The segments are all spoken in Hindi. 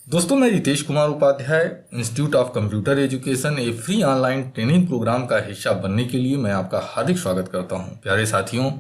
दोस्तों, मैं Ritesh Kumar Upadhyay institute of computer education एक फ्री ऑनलाइन ट्रेनिंग प्रोग्राम का हिस्सा बनने के लिए मैं आपका हार्दिक स्वागत करता हूं। प्यारे साथियों,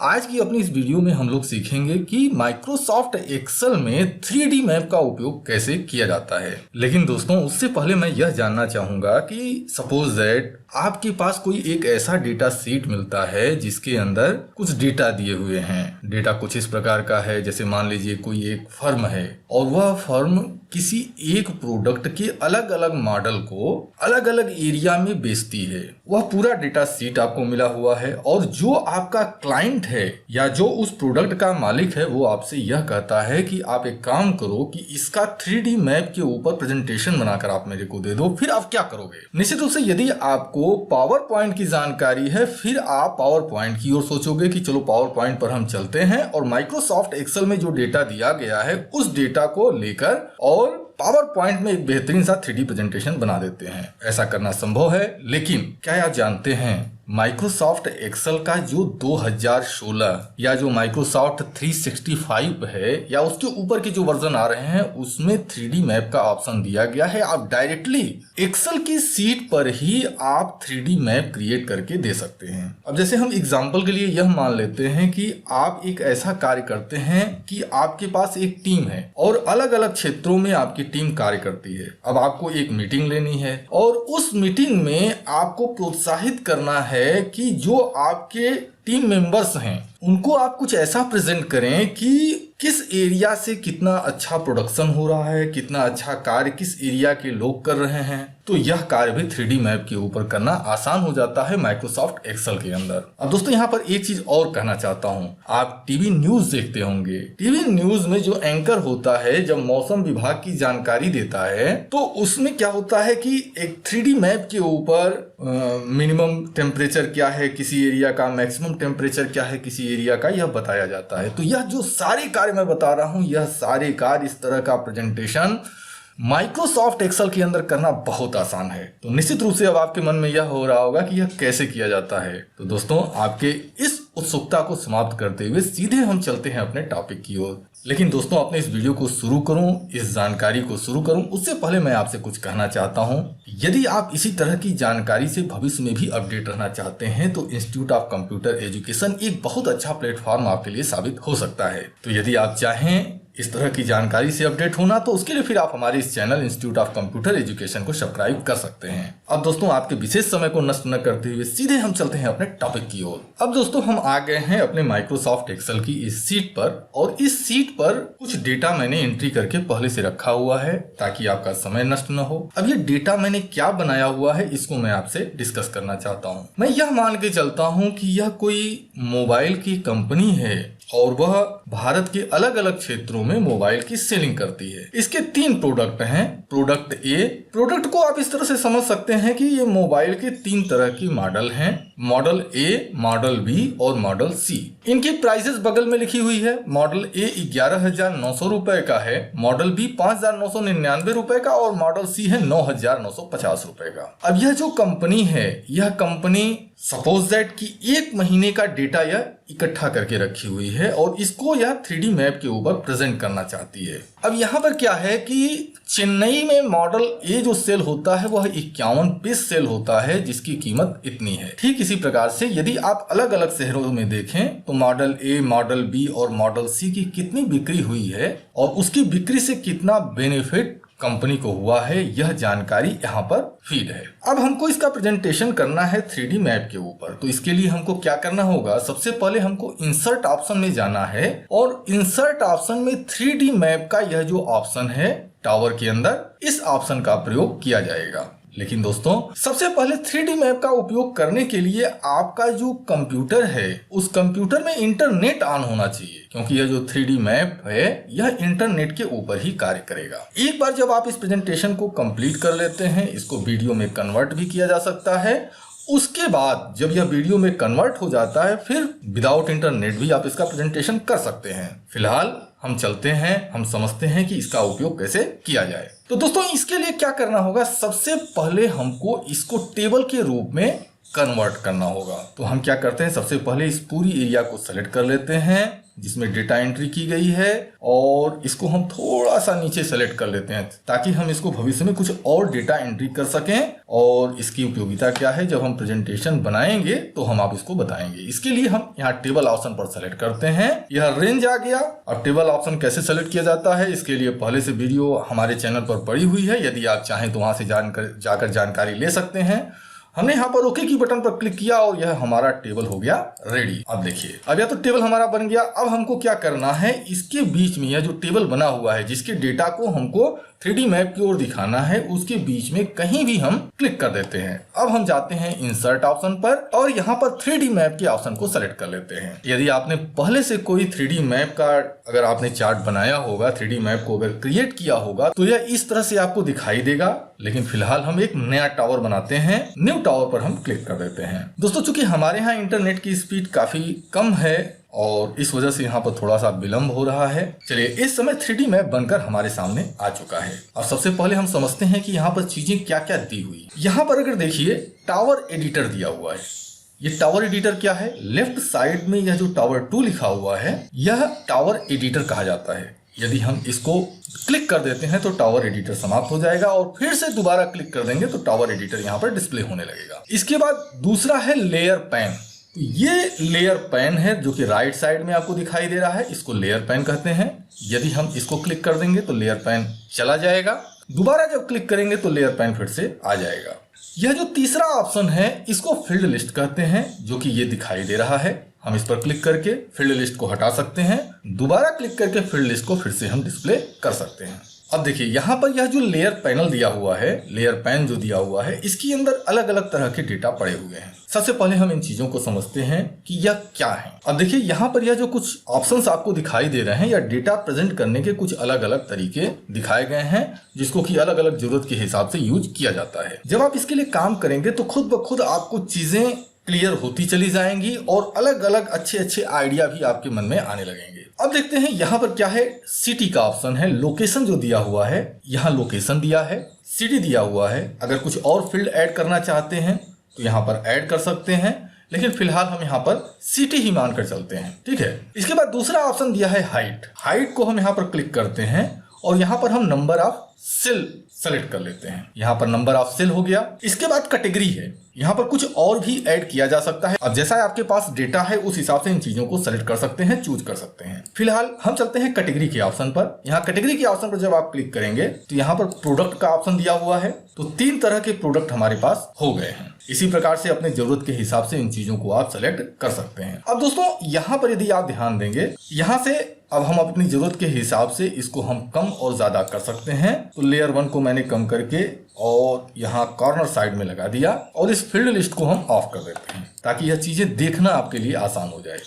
आज की अपनी इस वीडियो में हम लोग सीखेंगे कि माइक्रोसॉफ्ट एक्सेल में 3D मैप का उपयोग कैसे किया जाता है। लेकिन दोस्तों, उससे पहले मैं यह जानना चाहूंगा कि सपोज दैट आपके पास कोई एक ऐसा डेटा सीट मिलता है जिसके अंदर कुछ डेटा दिए हुए हैं। डेटा कुछ इस प्रकार का है, जैसे मान लीजिए कोई एक फर्म है और वह फर्म किसी एक प्रोडक्ट के अलग अलग मॉडल को अलग अलग एरिया में बेचती है। वह पूरा डेटा सीट आपको मिला हुआ है और जो आपका क्लाइंट है या जो उस प्रोडक्ट का मालिक है वो आपसे यह कहता है कि आप एक काम करो कि इसका 3D मैप के ऊपर प्रेजेंटेशन बनाकर आप मेरे को दे दो। फिर आप क्या करोगे? निश्चित रूप से यदि आपको पावर पॉइंट की जानकारी है फिर आप पावर पॉइंट की ओर सोचोगे कि चलो पावर पॉइंट पर हम चलते हैं और माइक्रोसॉफ्ट एक्सेल में जो डेटा दिया गया है उस डेटा को लेकर और पावर पॉइंट में एक बेहतरीन सा 3D प्रेजेंटेशन बना देते हैं। ऐसा करना संभव है, लेकिन क्या आप जानते हैं माइक्रोसॉफ्ट एक्सेल का जो 2016 या जो माइक्रोसॉफ्ट 365 है या उसके ऊपर के जो वर्जन आ रहे हैं उसमें 3D मैप का ऑप्शन दिया गया है। आप डायरेक्टली एक्सेल की सीट पर ही आप 3D मैप क्रिएट करके दे सकते हैं। अब जैसे हम एग्जांपल के लिए यह मान लेते हैं कि आप एक ऐसा कार्य करते हैं कि आपके पास एक टीम है और अलग अलग क्षेत्रों में आपकी टीम कार्य करती है। अब आपको एक मीटिंग लेनी है और उस मीटिंग में आपको प्रोत्साहित करना है कि जो आपके टीम मेंबर्स हैं उनको आप कुछ ऐसा प्रेजेंट करें कि किस एरिया से कितना अच्छा प्रोडक्शन हो रहा है, कितना अच्छा कार्य किस एरिया के लोग कर रहे हैं। तो यह कार्य भी 3D मैप के ऊपर करना आसान हो जाता है माइक्रोसॉफ्ट एक्सेल के अंदर। अब दोस्तों, यहाँ पर एक चीज और कहना चाहता हूँ। आप टीवी न्यूज देखते होंगे। टीवी न्यूज में जो एंकर होता है जब मौसम विभाग की जानकारी देता है तो उसमें क्या होता है कि एक 3D मैप के ऊपर मिनिमम टेम्परेचर क्या है किसी एरिया का, मैक्सिमम टेम्परेचर क्या है किसी एरिया का, यह बताया जाता है। तो यह जो सारे कार्य मैं बता रहा हूं, यह सारे कार्य इस तरह का प्रेजेंटेशन माइक्रोसॉफ्ट एक्सेल के अंदर करना बहुत आसान है। तो निश्चित रूप से अब आपके मन में यह हो रहा होगा कि यह कैसे किया जाता है। तो दोस्तों, आपके इस उत्सुकता को समाप्त करते हुए सीधे हम चलते हैं अपने टॉपिक की ओर। लेकिन दोस्तों, अपने इस वीडियो को शुरू करूं, इस जानकारी को शुरू करूं उससे पहले मैं आपसे कुछ कहना चाहता हूं। यदि आप इसी तरह की जानकारी से भविष्य में भी अपडेट रहना चाहते हैं तो इंस्टीट्यूट ऑफ कंप्यूटर एजुकेशन एक बहुत अच्छा प्लेटफॉर्म आपके लिए साबित हो सकता है। तो यदि आप चाहें इस तरह की जानकारी से अपडेट होना तो उसके लिए फिर आप हमारे इस channel institute of computer education को सब्सक्राइब कर सकते हैं। अब दोस्तों, आपके विशेष समय को नष्ट न करते हुए सीधे हम चलते हैं अपने टॉपिक की ओर। अब दोस्तों, हम आ गए हैं अपने माइक्रोसॉफ्ट एक्सेल की इस सीट पर और इस सीट पर कुछ डेटा मैंने एंट्री करके पहले से रखा हुआ है ताकि आपका समय नष्ट न हो। अब ये डेटा मैंने क्या बनाया हुआ है इसको मैं आपसे डिस्कस करना चाहता हूँ। मैं यह मान के चलता हूँ कि यह कोई मोबाइल की कंपनी है और वह भारत के अलग अलग क्षेत्रों में मोबाइल की सेलिंग करती है। इसके 3 प्रोडक्ट हैं। प्रोडक्ट ए, प्रोडक्ट को आप इस तरह से समझ सकते हैं कि ये मोबाइल के 3 तरह की मॉडल हैं। मॉडल ए, मॉडल बी और मॉडल सी। इनकी प्राइसेस बगल में लिखी हुई है। मॉडल ए 11,900 रुपए का है, मॉडल बी 5,999 रुपए का और मॉडल सी है 9,950 रुपए का। अब यह जो कंपनी है, यह कंपनी सपोज दैट कि 1 महीने का डेटा यह इकट्ठा करके रखी हुई है और इसको यह 3D मैप के ऊपर प्रेजेंट करना चाहती है। अब यहाँ पर क्या है कि चेन्नई में मॉडल ए जो सेल होता है वह 51 पीस सेल होता है जिसकी कीमत इतनी है। ठीक इसी प्रकार से यदि आप अलग अलग शहरों में देखें तो मॉडल ए, मॉडल बी और मॉडल सी की कितनी बिक्री हुई है और उसकी बिक्री से कितना बेनिफिट कंपनी को हुआ है, यह जानकारी यहाँ पर फीड है। अब हमको इसका प्रेजेंटेशन करना है 3D मैप के ऊपर। तो इसके लिए हमको क्या करना होगा? सबसे पहले हमको इंसर्ट ऑप्शन में जाना है और इंसर्ट ऑप्शन में 3D मैप का यह जो ऑप्शन है टावर के अंदर, इस ऑप्शन का प्रयोग किया जाएगा। लेकिन दोस्तों, सबसे पहले 3D मैप का उपयोग करने के लिए आपका जो कंप्यूटर है उस कंप्यूटर में इंटरनेट ऑन होना चाहिए, क्योंकि यह जो 3D मैप है यह इंटरनेट के ऊपर ही कार्य करेगा। एक बार जब आप इस प्रेजेंटेशन को कंप्लीट कर लेते हैं, इसको वीडियो में कन्वर्ट भी किया जा सकता है। उसके बाद जब यह वीडियो में कन्वर्ट हो जाता है फिर विदाउट इंटरनेट भी आप इसका प्रेजेंटेशन कर सकते हैं। फिलहाल हम चलते हैं, हम समझते हैं कि इसका उपयोग कैसे किया जाए। तो दोस्तों, इसके लिए क्या करना होगा? सबसे पहले हमको इसको टेबल के रूप में कन्वर्ट करना होगा। तो हम क्या करते हैं, सबसे पहले इस पूरी एरिया को सेलेक्ट कर लेते हैं, जिसमें डेटा एंट्री की गई है और इसको हम थोड़ा सा नीचे सेलेक्ट कर लेते हैं ताकि हम इसको भविष्य में कुछ और डेटा एंट्री कर सकें और इसकी उपयोगिता क्या है जब हम प्रेजेंटेशन बनाएंगे तो हम आप इसको बताएंगे। इसके लिए हम यहाँ टेबल ऑप्शन पर सेलेक्ट करते हैं। यह रेंज आ गया। अब टेबल ऑप्शन कैसे सेलेक्ट किया जाता है इसके लिए पहले से वीडियो हमारे चैनल पर पड़ी हुई है, यदि आप चाहें तो वहां से जाकर जानकारी ले सकते हैं। हमने यहाँ पर ओके की बटन पर क्लिक किया और यह हमारा टेबल हो गया रेडी। अब देखिए, अब यह तो टेबल हमारा बन गया। अब हमको क्या करना है, इसके बीच में यह जो टेबल बना हुआ है जिसके डेटा को हमको 3D मैप की ओर दिखाना है, उसके बीच में कहीं भी हम क्लिक कर देते हैं। अब हम जाते हैं इंसर्ट ऑप्शन पर और यहाँ पर 3D मैप के ऑप्शन को सेलेक्ट कर लेते हैं। यदि आपने पहले से कोई 3D मैप का अगर आपने चार्ट बनाया होगा, 3D मैप को अगर क्रिएट किया होगा तो यह इस तरह से आपको दिखाई देगा। लेकिन फिलहाल हम एक नया टावर बनाते हैं, न्यू टावर पर हम क्लिक कर देते हैं। दोस्तों, चूंकि हमारे यहाँ इंटरनेट की स्पीड काफी कम है और इस वजह से यहाँ पर थोड़ा सा विलंब हो रहा है। चलिए, इस समय 3D मैप बनकर हमारे सामने आ चुका है। अब सबसे पहले हम समझते हैं कि यहाँ पर चीजें क्या क्या दी हुई। यहाँ पर अगर देखिए टावर एडिटर दिया हुआ है। ये टावर एडिटर क्या है, लेफ्ट साइड में यह जो टावर 2 लिखा हुआ है यह टावर एडिटर कहा जाता है। यदि हम इसको क्लिक कर देते हैं तो टावर एडिटर समाप्त हो जाएगा और फिर से दोबारा क्लिक कर देंगे तो टावर एडिटर यहाँ पर डिस्प्ले होने लगेगा। इसके बाद दूसरा है लेयर पैन। तो ये लेयर पैन है जो कि राइट साइड में आपको दिखाई दे रहा है, इसको लेयर पैन कहते हैं। यदि हम इसको क्लिक कर देंगे तो लेयर पैन चला जाएगा, दोबारा जब क्लिक करेंगे तो लेयर पैन फिर से आ जाएगा। यह जो तीसरा ऑप्शन है इसको फील्ड लिस्ट कहते हैं, जो कि ये दिखाई दे रहा है। हम इस पर क्लिक करके फील्ड लिस्ट को हटा सकते हैं, दोबारा क्लिक करके फील्ड लिस्ट को फिर से हम डिस्प्ले कर सकते हैं। अब देखिए, यहाँ पर यह जो लेयर पैनल दिया हुआ है, लेयर पैन जो दिया हुआ है, इसके अंदर अलग अलग तरह के डेटा पड़े हुए हैं। सबसे पहले हम इन चीजों को समझते हैं कि यह क्या है। अब देखिए, यहाँ पर यह जो कुछ ऑप्शंस आपको दिखाई दे रहे हैं या डेटा प्रेजेंट करने के कुछ अलग अलग तरीके दिखाए गए हैं, जिसको कि अलग अलग जरूरत के हिसाब से यूज किया जाता है। जब आप इसके लिए काम करेंगे तो खुद ब खुद आपको चीजें क्लियर होती चली जाएंगी और अलग अलग अच्छे अच्छे आइडिया भी आपके मन में आने लगेंगे। अब देखते हैं यहाँ पर क्या है, सिटी का ऑप्शन है। लोकेशन जो दिया हुआ है, यहाँ लोकेशन दिया है, सिटी दिया हुआ है। अगर कुछ और फील्ड ऐड करना चाहते हैं तो यहाँ पर ऐड कर सकते हैं, लेकिन फिलहाल हम यहाँ पर सिटी ही मानकर चलते हैं, ठीक है। इसके बाद दूसरा ऑप्शन दिया है हाइट। हाइट को हम यहाँ पर क्लिक करते हैं और यहाँ पर हम नंबर ऑफ सेल सेलेक्ट कर लेते हैं। यहाँ पर नंबर ऑफ सेल हो गया। इसके बाद कैटेगरी है, यहाँ पर कुछ और भी ऐड किया जा सकता है। अब जैसा आपके पास डेटा है उस हिसाब से इन चीजों को सेलेक्ट कर सकते हैं, चूज कर सकते हैं। फिलहाल हम चलते हैं कैटेगरी के ऑप्शन पर। यहाँ कैटेगरी के ऑप्शन पर जब आप क्लिक करेंगे तो यहाँ पर प्रोडक्ट का ऑप्शन दिया हुआ है। तो 3 तरह के प्रोडक्ट हमारे पास हो गए हैं। इसी प्रकार से अपने जरूरत के हिसाब से इन चीजों को आप सेलेक्ट कर सकते हैं। अब दोस्तों, यहाँ पर यदि आप ध्यान देंगे, यहाँ से अब हम अपनी जरूरत के हिसाब से इसको हम कम और ज्यादा कर सकते हैं। तो लेयर 1 को मैंने कम करके और यहाँ कॉर्नर साइड में लगा दिया और इस फील्ड लिस्ट को हम ऑफ कर देते हैं ताकि यह चीजें देखना आपके लिए आसान हो जाए।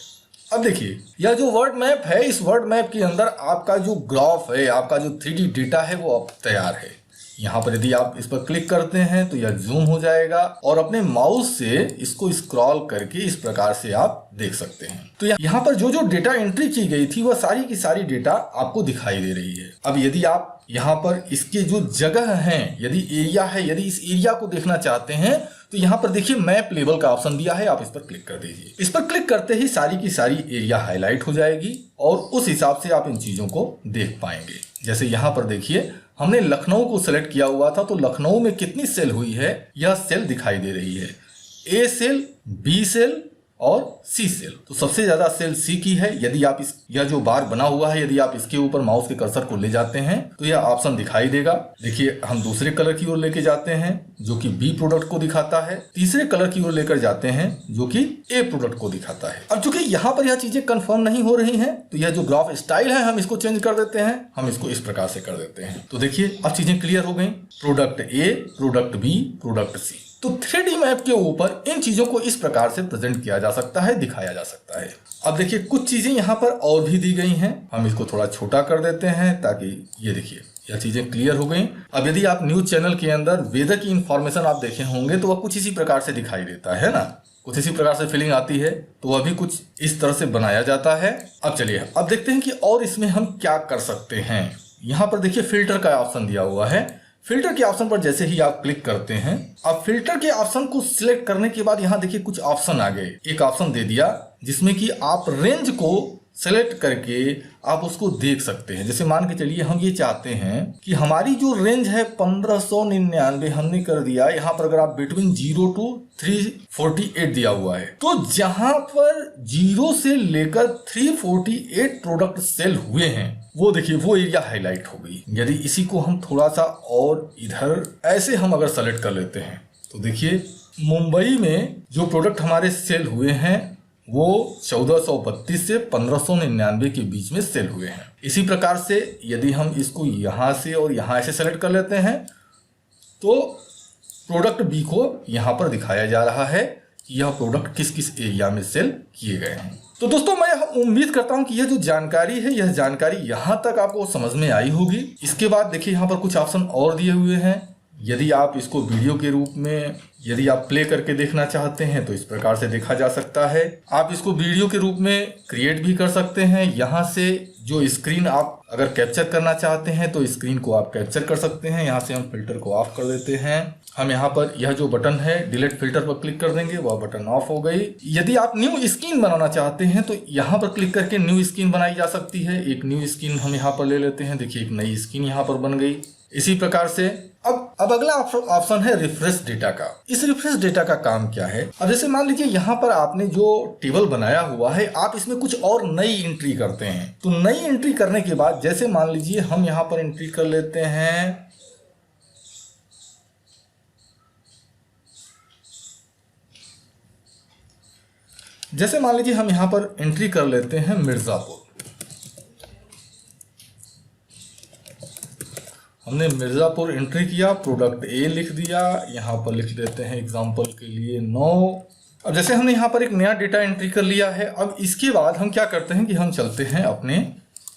अब देखिए, यह जो वर्ड मैप है, इस वर्ड मैप के अंदर आपका जो ग्राफ है, आपका जो 3D डेटा है वो अब तैयार है। यहाँ पर यदि आप इस पर क्लिक करते हैं तो यह जूम हो जाएगा और अपने माउस से इसको स्क्रॉल करके इस प्रकार से आप देख सकते हैं। तो यहाँ पर जो जो डेटा एंट्री की गई थी वह सारी की सारी डेटा आपको दिखाई दे रही है। अब यदि आप यहाँ पर इसके जो जगह हैं, यदि एरिया है, यदि इस एरिया को देखना चाहते हैं तो यहाँ पर देखिए मैप लेवल का ऑप्शन दिया है, आप इस पर क्लिक कर दीजिए। इस पर क्लिक करते ही सारी की सारी एरिया हाईलाइट हो जाएगी और उस हिसाब से आप इन चीजों को देख पाएंगे। जैसे यहाँ पर देखिए, हमने लखनऊ को सिलेक्ट किया हुआ था तो लखनऊ में कितनी सेल हुई है यह सेल दिखाई दे रही है। ए सेल, बी सेल और सी सेल। तो सबसे ज्यादा सेल सी की है। यदि आप यह जो बार बना हुआ है, यदि आप इसके ऊपर माउस के कर्सर को ले जाते हैं तो यह ऑप्शन दिखाई देगा। देखिए, हम दूसरे कलर की ओर लेके जाते हैं जो कि बी प्रोडक्ट को दिखाता है, तीसरे कलर की ओर लेकर जाते हैं जो कि ए प्रोडक्ट को दिखाता है। अब चूंकि यहाँ पर यह चीजें कंफर्म नहीं हो रही हैं तो यह जो ग्राफ स्टाइल है हम इसको चेंज कर देते हैं। हम इसको इस प्रकार से कर देते हैं। तो देखिए, अब चीजें क्लियर हो गई। Product A, product B, product C. तो 3D मैप के ऊपर इन चीजों को इस प्रकार से प्रेजेंट किया जा सकता है, दिखाया जा सकता है। अब देखिए, कुछ चीजें यहाँ पर और भी दी गई हैं। हम इसको थोड़ा छोटा कर देते हैं ताकि ये देखिए यह चीजें क्लियर हो गई। अब यदि आप न्यूज चैनल के अंदर वेदर की इंफॉर्मेशन आप देखे होंगे तो वह कुछ इसी प्रकार से दिखाई देता है ना, कुछ इसी प्रकार से फीलिंग आती है। तो वह भी कुछ इस तरह से बनाया जाता है। अब चलिए, अब देखते हैं कि और इसमें हम क्या कर सकते हैं। यहाँ पर देखिए फिल्टर का ऑप्शन दिया हुआ है। फिल्टर के ऑप्शन पर जैसे ही आप क्लिक करते हैं, अब फिल्टर के ऑप्शन को सिलेक्ट करने के बाद यहाँ देखिए कुछ ऑप्शन आ गए। एक ऑप्शन दे दिया जिसमें कि आप रेंज को सेलेक्ट करके आप उसको देख सकते हैं। जैसे मान के चलिए हम ये चाहते हैं कि हमारी जो रेंज है 1599 हमने कर दिया। यहाँ पर अगर आप बिटवीन 0 to 348 दिया हुआ है, तो जहां पर 0 से लेकर 348 प्रोडक्ट सेल हुए हैं वो देखिए वो एरिया हाईलाइट हो गई। यदि इसी को हम थोड़ा सा और इधर ऐसे हम अगर सेलेक्ट कर लेते हैं तो देखिए मुंबई में जो प्रोडक्ट हमारे सेल हुए हैं वो 1432 से 1599 के बीच में सेल हुए हैं। इसी प्रकार से यदि हम इसको यहाँ से और यहाँ ऐसे सेलेक्ट कर लेते हैं तो प्रोडक्ट बी को यहाँ पर दिखाया जा रहा है कि यह प्रोडक्ट किस किस एरिया में सेल किए गए हैं। तो दोस्तों मैं उम्मीद करता हूं कि यह जो जानकारी है यह जानकारी यहाँ तक आपको समझ में आई होगी। इसके बाद देखिए यहाँ पर कुछ ऑप्शन और दिए हुए हैं। यदि आप इसको वीडियो के रूप में यदि आप प्ले करके देखना चाहते हैं तो इस प्रकार से देखा जा सकता है। आप इसको वीडियो के रूप में क्रिएट भी कर सकते हैं। यहाँ से जो स्क्रीन आप अगर कैप्चर करना चाहते हैं तो स्क्रीन को आप कैप्चर कर सकते हैं। यहाँ से हम फिल्टर को ऑफ कर देते हैं। हम यहाँ पर यह जो बटन है डिलीट फिल्टर पर क्लिक कर देंगे, वह बटन ऑफ हो गई। यदि आप न्यू स्क्रीन बनाना चाहते हैं तो यहाँ पर क्लिक करके न्यू स्क्रीन बनाई जा सकती है। एक न्यू स्क्रीन हम यहाँ पर ले लेते हैं। देखिए एक नई स्क्रीन यहाँ पर बन गई। इसी प्रकार से अब अगला ऑप्शन है रिफ्रेश डेटा का। इस रिफ्रेश डेटा का काम क्या है? अब जैसे मान लीजिए यहाँ पर आपने जो टेबल बनाया हुआ है आप इसमें कुछ और नई एंट्री करते हैं। तो नई एंट्री करने के बाद जैसे मान लीजिए हम यहाँ पर एंट्री कर लेते हैं मिर्जापुर। हमने मिर्जापुर एंट्री किया, प्रोडक्ट ए लिख दिया, यहाँ पर लिख देते हैं एग्जांपल के लिए 9। अब जैसे हमने यहाँ पर एक नया डेटा एंट्री कर लिया है, अब इसके बाद हम क्या करते हैं कि हम चलते हैं अपने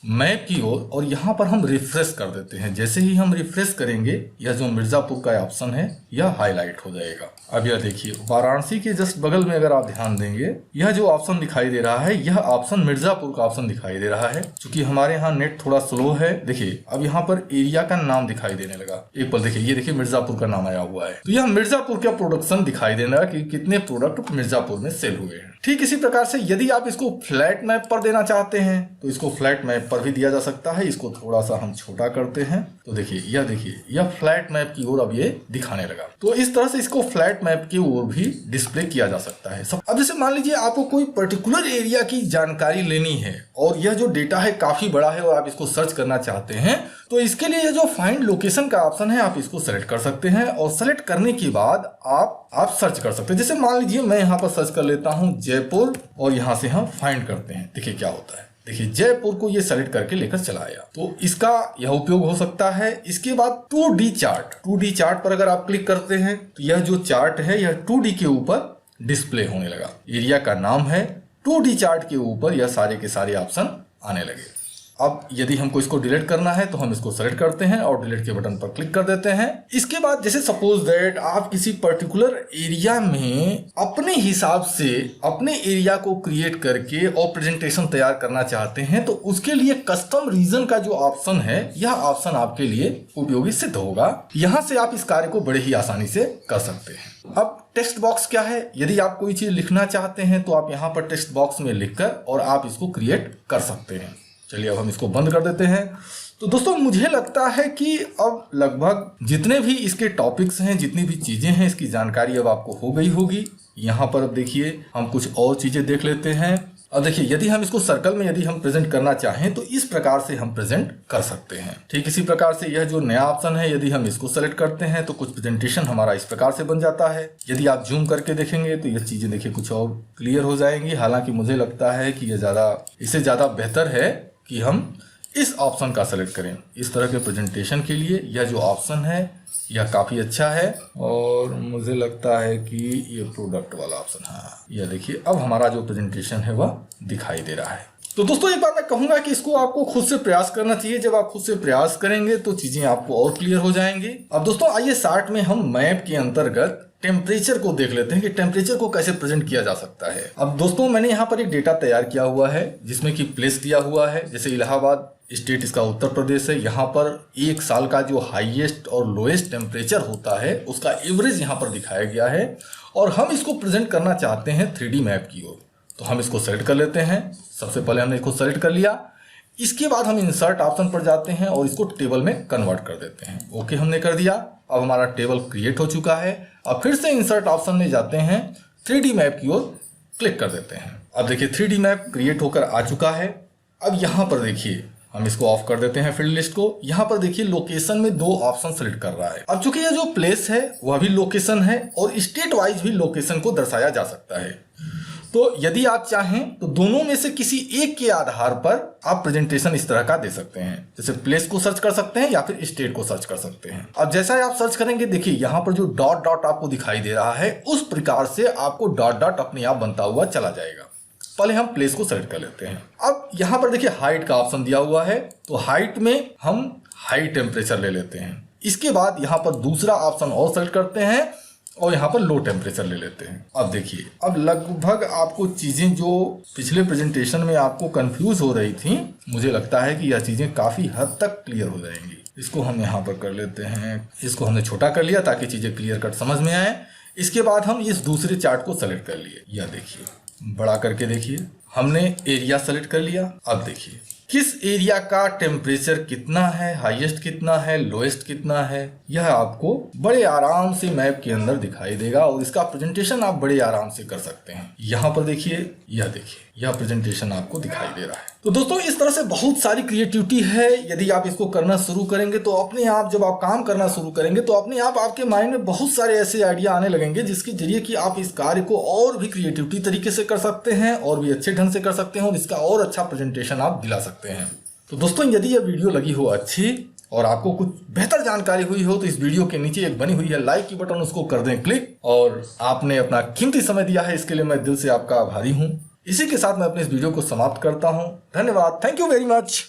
मैप की ओर और यहाँ पर हम रिफ्रेश कर देते हैं। जैसे ही हम रिफ्रेश करेंगे यह जो मिर्जापुर का ऑप्शन है यह हाईलाइट हो जाएगा। अब यह देखिए वाराणसी के जस्ट बगल में अगर आप ध्यान देंगे यह जो ऑप्शन दिखाई दे रहा है यह ऑप्शन मिर्जापुर का ऑप्शन दिखाई दे रहा है। क्योंकि हमारे यहाँ नेट थोड़ा स्लो है। देखिए अब यहाँ पर एरिया का नाम दिखाई देने लगा। एक पल देखिए, ये देखिए मिर्जापुर का नाम आया हुआ है। तो यह मिर्जापुर का प्रोडक्शन दिखाई देना कि कितने प्रोडक्ट मिर्जापुर में सेल हुए हैं। ठीक इसी प्रकार से यदि आप इसको फ्लैट मैप पर देना चाहते हैं तो इसको फ्लैट मैप पर भी दिया जा सकता है। इसको थोड़ा सा हम छोटा करते हैं तो देखिए यह फ्लैट मैप की ओर अब ये दिखाने लगा। तो इस तरह से इसको फ्लैट मैप की ओर भी डिस्प्ले किया जा सकता है। अब जैसे मान लीजिए आपको कोई पर्टिकुलर एरिया की जानकारी लेनी है और यह जो डेटा है काफी बड़ा है और आप इसको सर्च करना चाहते हैं तो इसके लिए यह जो फाइंड लोकेशन का ऑप्शन है आप इसको सेलेक्ट कर सकते हैं और सेलेक्ट करने के बाद आप सर्च कर सकते हैं। जैसे मान लीजिए मैं यहाँ पर सर्च कर लेता हूँ जयपुर और यहाँ से हम फाइंड करते हैं। देखिए क्या होता है। देखिए जयपुर को ये सेलेक्ट करके लेकर चला आया। तो इसका यह उपयोग हो सकता है। इसके बाद 2D चार्ट पर अगर आप क्लिक करते हैं तो यह जो चार्ट है यह 2D के ऊपर डिस्प्ले होने लगा। एरिया का नाम है 2D चार्ट के ऊपर यह सारे के सारे ऑप्शन आने लगे। अब यदि हमको इसको डिलीट करना है तो हम इसको सेलेक्ट करते हैं और डिलीट के बटन पर क्लिक कर देते हैं। इसके बाद जैसे सपोज दैट आप किसी पर्टिकुलर एरिया में अपने हिसाब से अपने एरिया को क्रिएट करके और प्रेजेंटेशन तैयार करना चाहते हैं तो उसके लिए कस्टम रीजन का जो ऑप्शन है यह ऑप्शन आपके लिए उपयोगी सिद्ध होगा। यहाँ से आप इस कार्य को बड़े ही आसानी से कर सकते हैं। अब टेक्स्ट बॉक्स क्या है? यदि आप कोई चीज लिखना चाहते हैं तो आप यहाँ पर टेक्स्ट बॉक्स में लिखकर और आप इसको क्रिएट कर सकते हैं। चलिए अब हम इसको बंद कर देते हैं। तो दोस्तों मुझे लगता है कि अब लगभग जितने भी इसके टॉपिक्स हैं, जितनी भी चीजें हैं, इसकी जानकारी अब आपको हो गई होगी। यहाँ पर अब देखिए हम कुछ और चीजें देख लेते हैं। अब देखिए यदि हम इसको सर्कल में यदि हम प्रेजेंट करना चाहें तो इस प्रकार से हम प्रेजेंट कर सकते हैं। ठीक इसी प्रकार से यह जो नया ऑप्शन है यदि हम इसको सेलेक्ट करते हैं तो कुछ प्रेजेंटेशन हमारा इस प्रकार से बन जाता है। यदि आप जूम करके देखेंगे तो यह चीजें देखिए कुछ और क्लियर हो जाएंगी। हालांकि मुझे लगता है कि इससे ज्यादा बेहतर है कि हम इस ऑप्शन का सेलेक्ट करें। इस तरह के प्रेजेंटेशन के लिए यह जो ऑप्शन है यह काफ़ी अच्छा है और मुझे लगता है कि ये प्रोडक्ट वाला ऑप्शन है। यह देखिए अब हमारा जो प्रेजेंटेशन है वह दिखाई दे रहा है। तो दोस्तों एक बात मैं कहूँगा कि इसको आपको खुद से प्रयास करना चाहिए। जब आप खुद से प्रयास करेंगे तो चीज़ें आपको और क्लियर हो जाएंगी। अब दोस्तों आइए शार्ट में हम मैप के अंतर्गत टेम्परेचर को देख लेते हैं कि टेम्परेचर को कैसे प्रेजेंट किया जा सकता है। अब दोस्तों मैंने यहाँ पर एक डेटा तैयार किया हुआ है जिसमें कि प्लेस दिया हुआ है। जैसे इलाहाबाद स्टेट इसका उत्तर प्रदेश है। यहाँ पर एक साल का जो हाईएस्ट और लोएस्ट टेम्परेचर होता है उसका एवरेज यहाँ पर दिखाया गया है और हम इसको प्रेजेंट करना चाहते हैं 3D मैप की ओर। तो हम इसको सेलेक्ट कर लेते हैं। सबसे पहले हमने इसको सेलेक्ट कर लिया। इसके बाद हम इंसर्ट ऑप्शन पर जाते हैं और इसको टेबल में कन्वर्ट कर देते हैं। ओके हमने कर दिया। अब हमारा टेबल क्रिएट हो चुका है। अब फिर से इंसर्ट ऑप्शन में जाते हैं, 3D मैप की ओर क्लिक कर देते हैं। अब देखिए 3D मैप क्रिएट होकर आ चुका है। अब यहाँ पर देखिए हम इसको ऑफ कर देते हैं फील्ड लिस्ट को। यहाँ पर देखिए लोकेशन में 2 ऑप्शन सेलेक्ट कर रहा है। अब चूंकि यह जो प्लेस है वह भी लोकेशन है और स्टेट वाइज भी लोकेशन को दर्शाया जा सकता है। तो यदि आप चाहें तो दोनों में से किसी एक के आधार पर आप प्रेजेंटेशन इस तरह का दे सकते हैं। जैसे प्लेस को सर्च कर सकते हैं या फिर स्टेट को सर्च कर सकते हैं। अब जैसा आप सर्च करेंगे देखिए यहाँ पर जो डॉट डॉट आपको दिखाई दे रहा है उस प्रकार से आपको डॉट डॉट अपने आप बनता हुआ चला जाएगा। पहले हम प्लेस को सेलेक्ट कर लेते हैं। अब यहाँ पर देखिए हाइट का ऑप्शन दिया हुआ है, तो हाइट में हम हाई टेम्परेचर ले लेते हैं। इसके बाद यहाँ पर दूसरा ऑप्शन और सेलेक्ट करते हैं और यहाँ पर लो टेम्परेचर ले लेते हैं। अब देखिए अब लगभग आपको चीज़ें जो पिछले प्रेजेंटेशन में आपको कंफ्यूज हो रही थी, मुझे लगता है कि यह चीज़ें काफ़ी हद तक क्लियर हो जाएंगी। इसको हम यहाँ पर कर लेते हैं। इसको हमने छोटा कर लिया ताकि चीज़ें क्लियर कट समझ में आए। इसके बाद हम इस दूसरे चार्ट को सेलेक्ट कर लिए। यह देखिए बड़ा करके देखिए हमने एरिया सेलेक्ट कर लिया। अब देखिए किस एरिया का टेम्परेचर कितना है, हाईएस्ट कितना है, लोएस्ट कितना है, यह आपको बड़े आराम से मैप के अंदर दिखाई देगा और इसका प्रेजेंटेशन आप बड़े आराम से कर सकते हैं। यहाँ पर देखिए यह प्रेजेंटेशन आपको दिखाई दे रहा है। तो दोस्तों इस तरह से बहुत सारी क्रिएटिविटी है। यदि आप इसको करना शुरू करेंगे तो अपने आप जब आप काम करना शुरू करेंगे तो अपने आप आपके माइंड में बहुत सारे ऐसे आइडिया आने लगेंगे जिसके जरिए कि आप इस कार्य को और भी क्रिएटिविटी तरीके से कर सकते हैं और भी अच्छे ढंग से कर सकते हैं और इसका और अच्छा प्रेजेंटेशन आप दिला सकते हैं। तो दोस्तों यदि यह वीडियो लगी हो अच्छी और आपको कुछ बेहतर जानकारी हुई हो तो इस वीडियो के नीचे एक बनी हुई है लाइक की बटन, उसको कर दें क्लिक। और आपने अपना कीमती समय दिया है, इसके लिए मैं दिल से आपका आभारी हूं। इसी के साथ मैं अपने इस वीडियो को समाप्त करता हूं। धन्यवाद। Thank you very much.